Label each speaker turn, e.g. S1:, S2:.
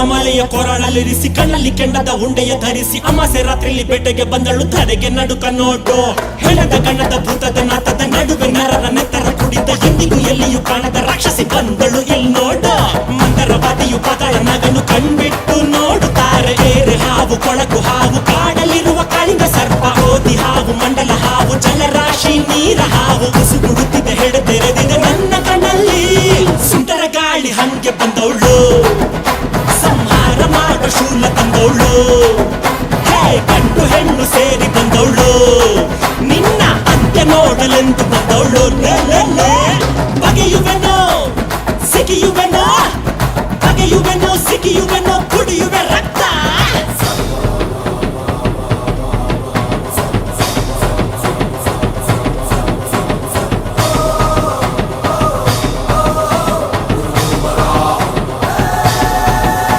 S1: ಮಳೆಯ ಕೊರಳಲ್ಲಿರಿಸಿ ಕಣ್ಣಲ್ಲಿ ಕೆಂಡದ ಉಂಡೆಯ ಧರಿಸಿ ಅಮಾಸೆ ರಾತ್ರಿಯಲ್ಲಿ ಬೇಟೆಗೆ ಬಂದಳು ಧರೆಗೆ ನಡುಕ ನೋಟು ಹೆಣದ ಗಣದ ಭೂತದ ನಾತದ ನಡುವೆ ನರರ ನೆತ್ತರ ಕುಡಿದ ಎಂದಿಗೂ ಎಲ್ಲಿಯೂ ಕಾಣದ ರಾಕ್ಷಸಿ ಬಂದಳು ಇಲ್ಲಿ ನೋಡ ಮಂದರವಾದಿಯು ಪಾತಾಳ ನಗನು ಕಣ್ಬಿಟ್ಟು ನೋಡುತ್ತಾರೆ ಏರೆ ಹಾವು ಕೊಳಕು ಹಾವು ಕಾಡಲಿರುವ ಕಾಳಿಂಗ ಸರ್ಪ ಓದಿ ಹಾವು ಮಂಡಲ ಹಾವು ಜಲರಾಶಿ ನೀರ ಹಾವು ಉಸುಗುಡುತ್ತಿದೆ ಹೆಡೆದೆರೆದಿದೆ ನನ್ನ ಕಣ್ಣಲ್ಲಿ ಸುಂಟರ ಗಾಳಿ ಹಂಗೆ ಬಂದವಳು ಸಂಹಾರ ಮಾಡೋ ಶೂಲ ತಂದವಳು ಹೇ ಗಂಡು ಹೆಣ್ಣು ಸೇರಿ ಬಂದವಳು ನಿನ್ನ ಅಂತ್ಯ ನೋಡಲೆಂದು ಬಂದವಳು ಬಗೆಯುವೆನ